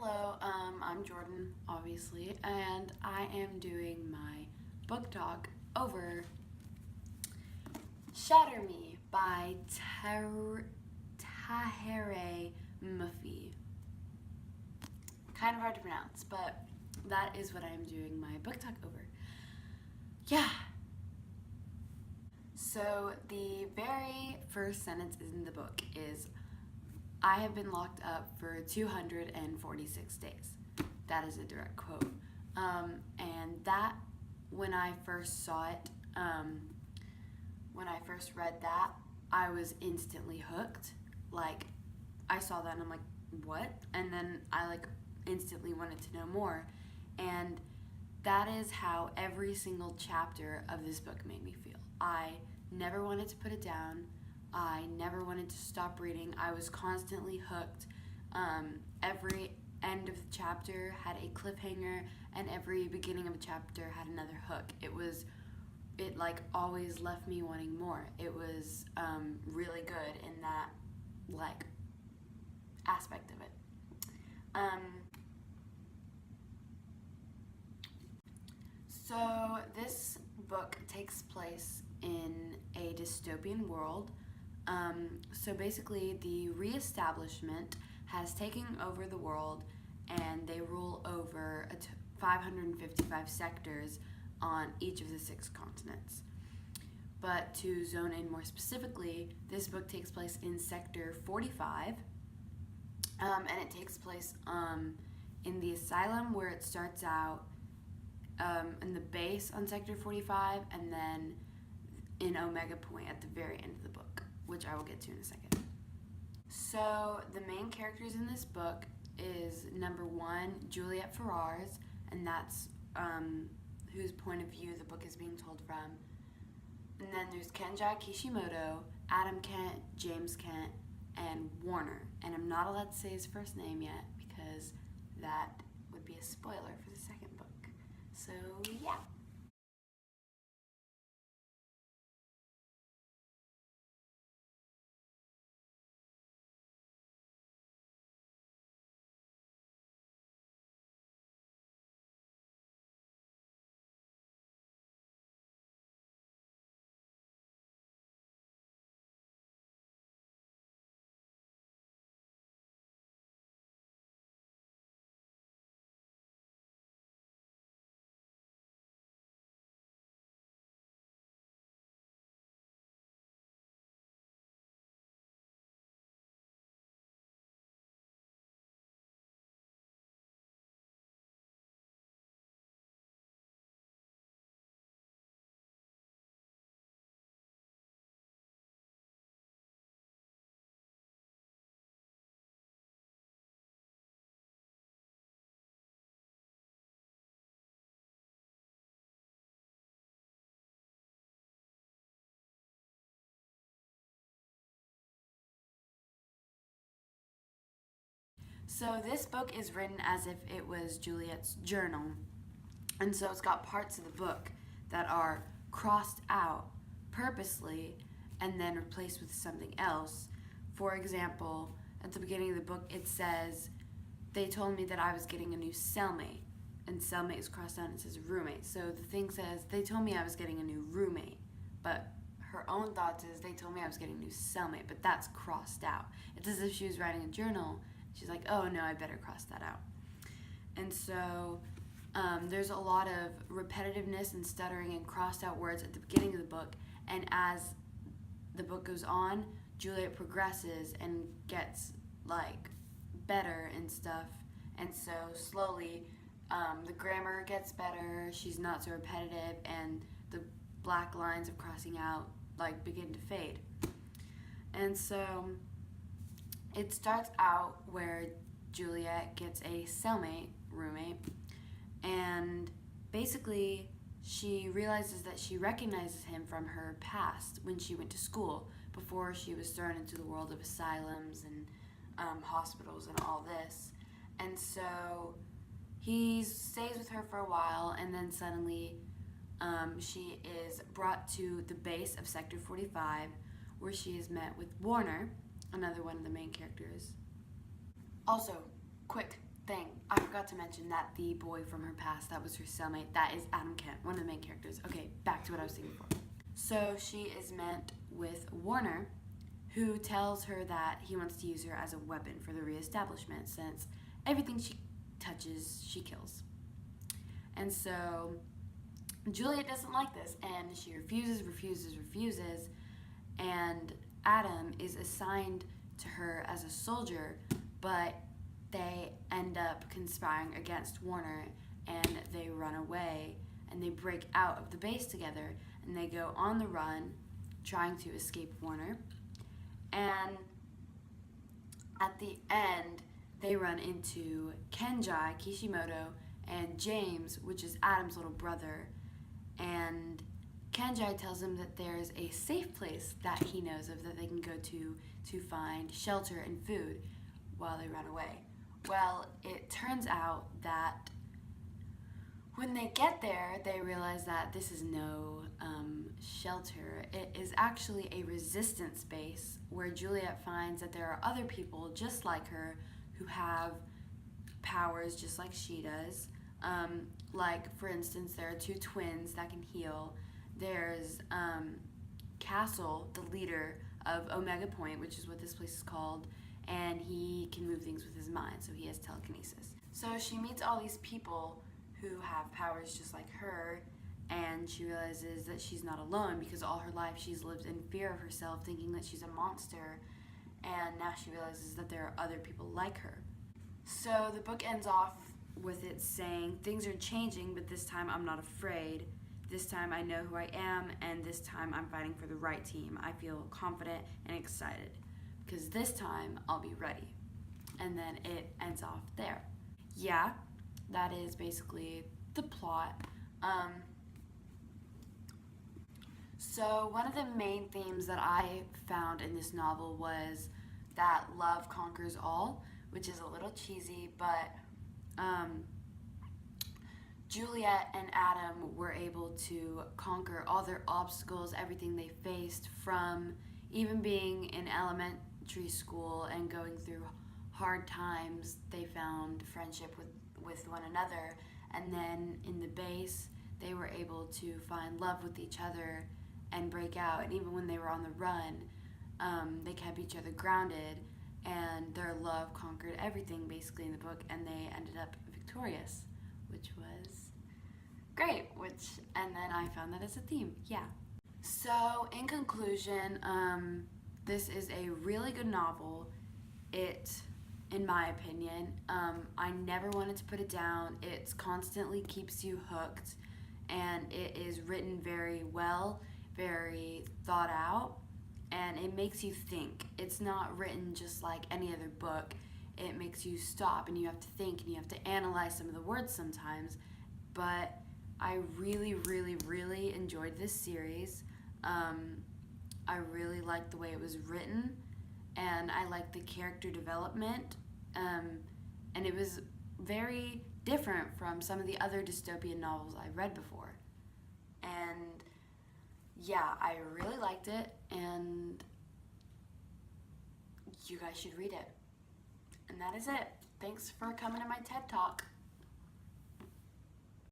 Hello, I'm Jordan, obviously, and I am doing my book talk over Shatter Me by Tahereh Muffi. Kind of hard to pronounce, but that is what I'm doing my book talk over. Yeah. So the very first sentence in the book is, I have been locked up for 246 days. That is a direct quote. And that, when I first saw it, when I first read that, I was instantly hooked. Like, I saw that and I'm like, what? And then I instantly wanted to know more. And that is how every single chapter of this book made me feel. I never wanted to put it down. I never wanted to stop reading. I was constantly hooked. Every end of the chapter had a cliffhanger, and every beginning of a chapter had another hook. It always left me wanting more. It was really good in that aspect of it. So this book takes place in a dystopian world. So basically, the reestablishment has taken over the world, and they rule over 555 sectors on each of the 6 continents. But to zone in more specifically, this book takes place in Sector 45, and it takes place in the asylum, where it starts out in the base on Sector 45, and then in Omega Point at the very end of the book, which I will get to in a second. So the main characters in this book is number 1, Juliet Ferrars, and that's whose point of view the book is being told from. And then there's Kenji Kishimoto, Adam Kent, James Kent, and Warner. And I'm not allowed to say his first name yet because that would be a spoiler for the second book. So yeah. So this book is written as if it was Juliet's journal. And so it's got parts of the book that are crossed out purposely and then replaced with something else. For example, at the beginning of the book it says, they told me that I was getting a new cellmate. And cellmate is crossed out and it says roommate. So the thing says, they told me I was getting a new roommate. But her own thoughts is, they told me I was getting a new cellmate. But that's crossed out. It's as if she was writing a journal. She's like, oh no, I better cross that out. And so there's a lot of repetitiveness and stuttering and crossed out words at the beginning of the book. And as the book goes on, Juliet progresses and gets better and stuff. And so slowly the grammar gets better, she's not so repetitive, and the black lines of crossing out begin to fade. And so it starts out where Juliet gets a cellmate, roommate, and basically she realizes that she recognizes him from her past when she went to school, before she was thrown into the world of asylums and hospitals and all this. And so he stays with her for a while, and then suddenly she is brought to the base of Sector 45, where she is met with Warner, another one of the main characters. Also, quick thing. I forgot to mention that the boy from her past that was her cellmate, that is Adam Kent, one of the main characters. Okay, back to what I was saying before. So she is met with Warner, who tells her that he wants to use her as a weapon for the reestablishment since everything she touches, she kills. And so Juliet doesn't like this, and she refuses, and Adam is assigned to her as a soldier, but they end up conspiring against Warner, and they run away, and they break out of the base together, and they go on the run, trying to escape Warner, and at the end, they run into Kenjai Kishimoto and James, which is Adam's little brother, and Kenjai tells him that there's a safe place that he knows of that they can go to find shelter and food while they run away. Well, it turns out that when they get there, they realize that this is no shelter. It is actually a resistance base where Juliet finds that there are other people just like her who have powers just like she does. Like, for instance, there are two twins that can heal. There's Castle, the leader of Omega Point, which is what this place is called, and he can move things with his mind, so he has telekinesis. So she meets all these people who have powers just like her, and she realizes that she's not alone because all her life she's lived in fear of herself, thinking that she's a monster, and now she realizes that there are other people like her. So the book ends off with it saying, things are changing, but this time I'm not afraid. This time I know who I am, and this time I'm fighting for the right team. I feel confident and excited because this time I'll be ready. And then it ends off there. Yeah, that is basically the plot. So one of the main themes that I found in this novel was that love conquers all, which is a little cheesy, but Juliet and Adam were able to conquer all their obstacles, everything they faced, from even being in elementary school and going through hard times. They found friendship with one another, and then in the base they were able to find love with each other and break out, and even when they were on the run, they kept each other grounded, and their love conquered everything basically in the book, and they ended up victorious, which was great, and then I found that as a theme. Yeah. So in conclusion, this is a really good novel. It, in my opinion, I never wanted to put it down. It constantly keeps you hooked, and it is written very well, very thought out, and it makes you think. It's not written just like any other book. It makes you stop, and you have to think, and you have to analyze some of the words sometimes. But I really, really, really enjoyed this series. I really liked the way it was written, and I liked the character development, and it was very different from some of the other dystopian novels I read before. And yeah, I really liked it, and you guys should read it. And that is it. Thanks for coming to my TED Talk.